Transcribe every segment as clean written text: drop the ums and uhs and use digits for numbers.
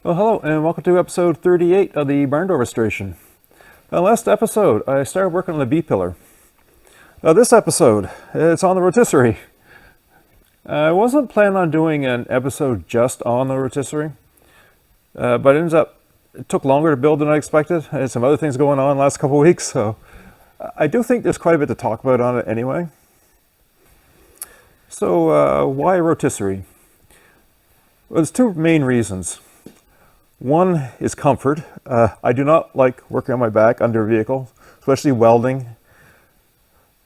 Well, hello, and welcome to episode 38 of the Barndoor restoration. Last episode, I started working on the B-pillar. This episode, it's on the rotisserie. I wasn't planning on doing an episode just on the rotisserie, but it took longer to build than I expected. I had some other things going on the last couple of weeks, so I do think there's quite a bit to talk about on it anyway. So, why a rotisserie? Well, there's two main reasons. One is comfort. I do not like working on my back under a vehicle, especially welding.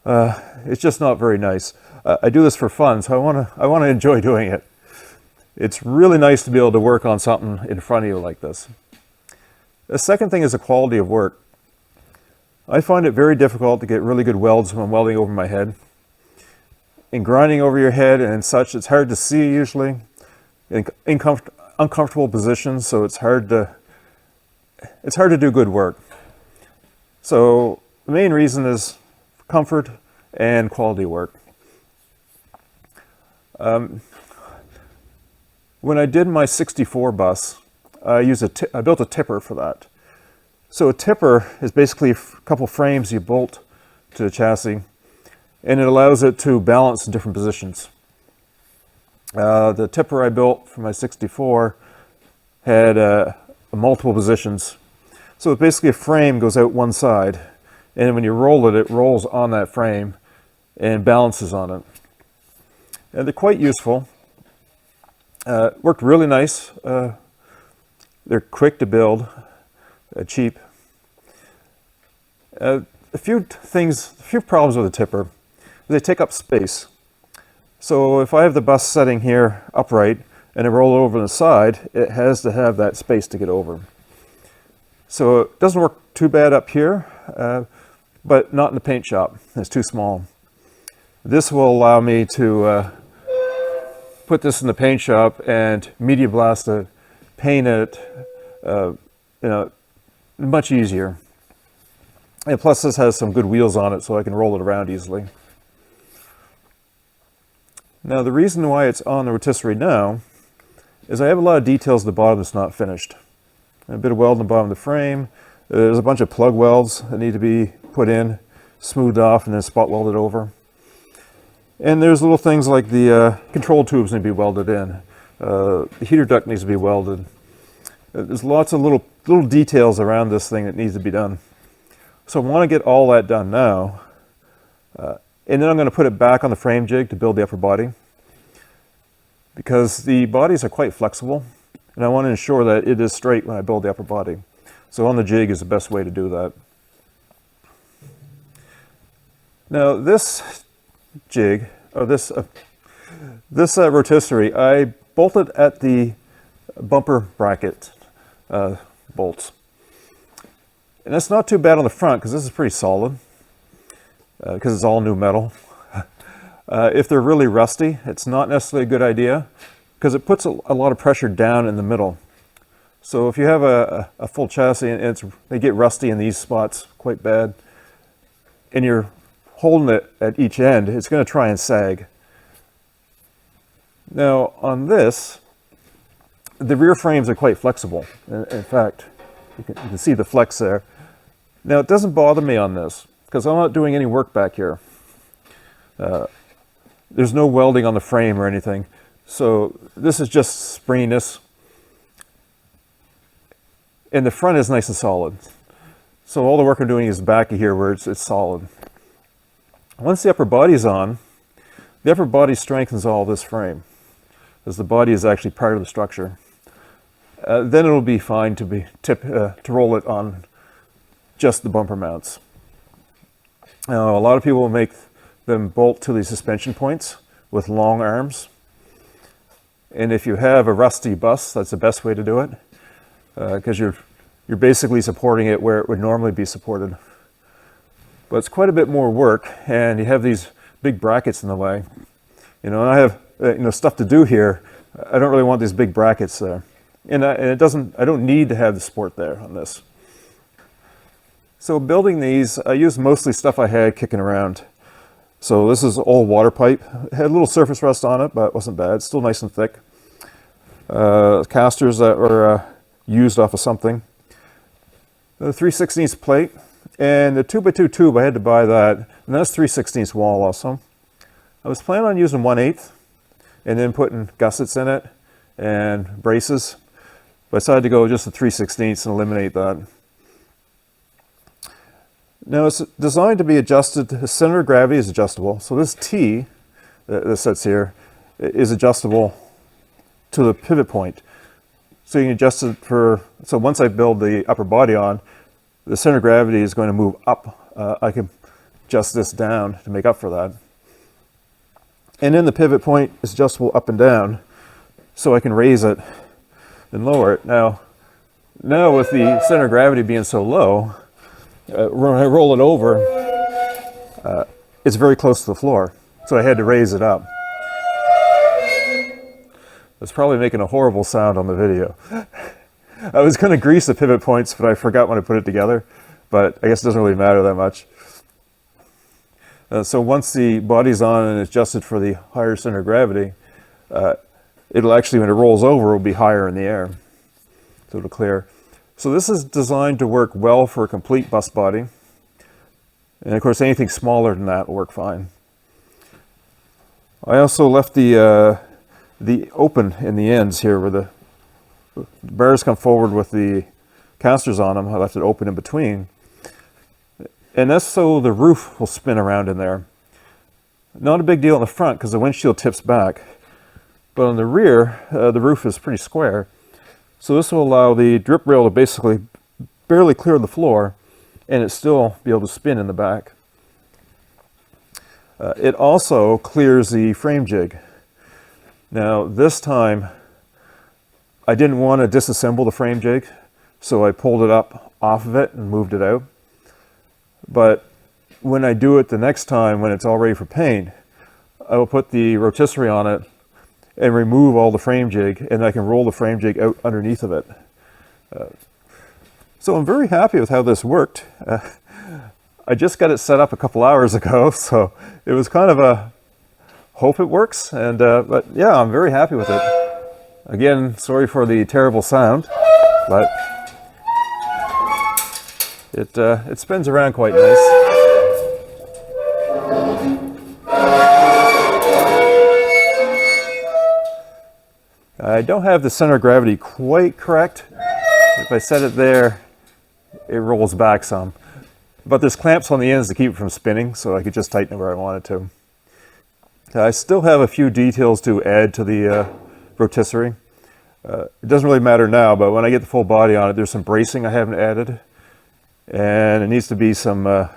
It's just not very nice. I do this for fun, so I want to enjoy doing it. It's really nice to be able to work on something in front of you like this. The second thing is the quality of work. I find it very difficult to get really good welds when I'm welding over my head. In grinding over your head and such, it's hard to see usually. In uncomfortable positions, so it's hard to do good work. So the main reason is comfort and quality work. When I did my 64 bus, I built a tipper for that. So a tipper is basically a couple frames you bolt to the chassis, and it allows it to balance in different positions. The tipper I built for my 64 had multiple positions. So basically a frame goes out one side, and when you roll it, it rolls on that frame and balances on it. And they're quite useful. Worked really nice. They're quick to build, cheap. A few problems with a tipper. They take up space. So if I have the bus setting here upright and I roll it over on the side, it has to have that space to get over. So it doesn't work too bad up here, but not in the paint shop. It's too small. This will allow me to put this in the paint shop and media blast it, paint it, much easier. And plus this has some good wheels on it so I can roll it around easily. Now the reason why it's on the rotisserie now is I have a lot of details at the bottom that's not finished. A bit of weld on the bottom of the frame. There's a bunch of plug welds that need to be put in, smoothed off, and then spot welded over. And there's little things like the control tubes need to be welded in. The heater duct needs to be welded. There's lots of little details around this thing that needs to be done. So I want to get all that done now. And then I'm going to put it back on the frame jig to build the upper body, because the bodies are quite flexible and I want to ensure that it is straight when I build the upper body. So on the jig is the best way to do that. Now this jig, or this rotisserie, I bolted at the bumper bracket bolts. And that's not too bad on the front because this is pretty solid. Because it's all new metal. If they're really rusty, it's not necessarily a good idea because it puts a lot of pressure down in the middle. So if you have a full chassis and they get rusty in these spots quite bad, and you're holding it at each end, it's going to try and sag. Now on this, the rear frames are quite flexible. In fact, you can see the flex there. Now it doesn't bother me on this, because I'm not doing any work back here. There's no welding on the frame or anything. So this is just springiness. And the front is nice and solid. So all the work I'm doing is back here where it's solid. Once the upper body is on, the upper body strengthens all this frame, as the body is actually part of the structure. Then it'll be fine to roll it on just the bumper mounts. Now, a lot of people will make them bolt to the suspension points with long arms. And if you have a rusty bus, that's the best way to do it, because you're basically supporting it where it would normally be supported. But it's quite a bit more work, and you have these big brackets in the way. And I have stuff to do here. I don't really want these big brackets there, and I don't need to have the support there on this. So building these, I used mostly stuff I had kicking around. So this is old water pipe. It had a little surface rust on it, but it wasn't bad. It's still nice and thick. Casters that were used off of something. The 3/16 plate, and the 2x2 tube, I had to buy that, and that's 3/16 wall also. I was planning on using 1/8 and then putting gussets in it and braces, but I decided to go just the 3/16 and eliminate that. Now it's designed to be adjusted, the center of gravity is adjustable, so this T that sits here is adjustable to the pivot point. So you can adjust it so once I build the upper body on, the center of gravity is going to move up. I can adjust this down to make up for that. And then the pivot point is adjustable up and down, so I can raise it and lower it. Now with the center of gravity being so low, when I roll it over, it's very close to the floor, so I had to raise it up. It's probably making a horrible sound on the video. I was going to grease the pivot points, but I forgot when I put it together, but I guess it doesn't really matter that much. So once the body's on and adjusted for the higher center of gravity, it'll actually, when it rolls over, it'll be higher in the air, so it'll clear. So this is designed to work well for a complete bus body. And of course, anything smaller than that will work fine. I also left the open in the ends here where the bars come forward with the casters on them. I left it open in between. And that's so the roof will spin around in there. Not a big deal in the front because the windshield tips back. But on the rear, the roof is pretty square. So this will allow the drip rail to basically barely clear the floor and it still be able to spin in the back. It also clears the frame jig. Now this time I didn't want to disassemble the frame jig, so I pulled it up off of it and moved it out. But when I do it the next time, when it's all ready for paint, I will put the rotisserie on it and remove all the frame jig, and I can roll the frame jig out underneath of it. So I'm very happy with how this worked. I just got it set up a couple hours ago, so it was kind of a hope it works, and but yeah, I'm very happy with it. Again, sorry for the terrible sound, but it spins around quite nice. I don't have the center of gravity quite correct. If I set it there, it rolls back some. But there's clamps on the ends to keep it from spinning, so I could just tighten it where I wanted to. I still have a few details to add to the rotisserie. It doesn't really matter now, but when I get the full body on it, there's some bracing I haven't added. And it needs to be some a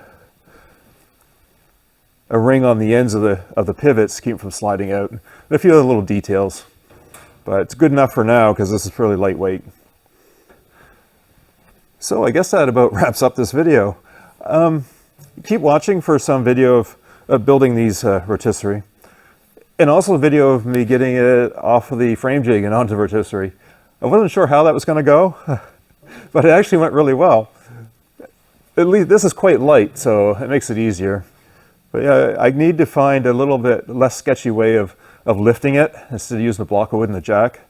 ring on the ends of the pivots to keep it from sliding out. And a few other little details. But it's good enough for now because this is fairly lightweight. So I guess that about wraps up this video. Keep watching for some video of building these rotisserie. And also a video of me getting it off of the frame jig and onto the rotisserie. I wasn't sure how that was going to go, but it actually went really well. At least this is quite light, so it makes it easier. But yeah, I need to find a little bit less sketchy way of lifting it instead of using the block of wood and the jack.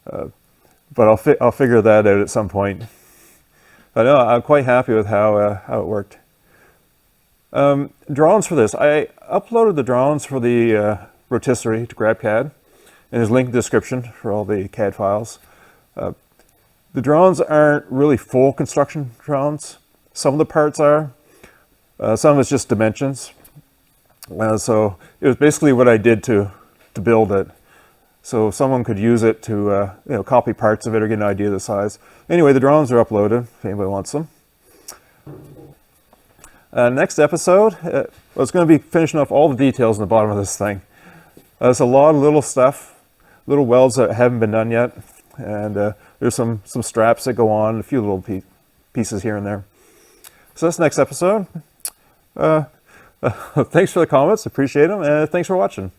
But I'll figure that out at some point. But no, I'm quite happy with how it worked. Drawings for this. I uploaded the drawings for the rotisserie to GrabCAD, and there's a link in the description for all the CAD files. The drawings aren't really full construction drawings. Some of the parts are. Some of it's just dimensions. So it was basically what I did to build it. So someone could use it to copy parts of it or get an idea of the size. Anyway, the drawings are uploaded if anybody wants them. Next episode, it's going to be finishing off all the details in the bottom of this thing. There's a lot of little stuff, little welds that haven't been done yet, and there's some straps that go on, a few little pieces here and there. So that's the next episode. Thanks for the comments, appreciate them, and thanks for watching.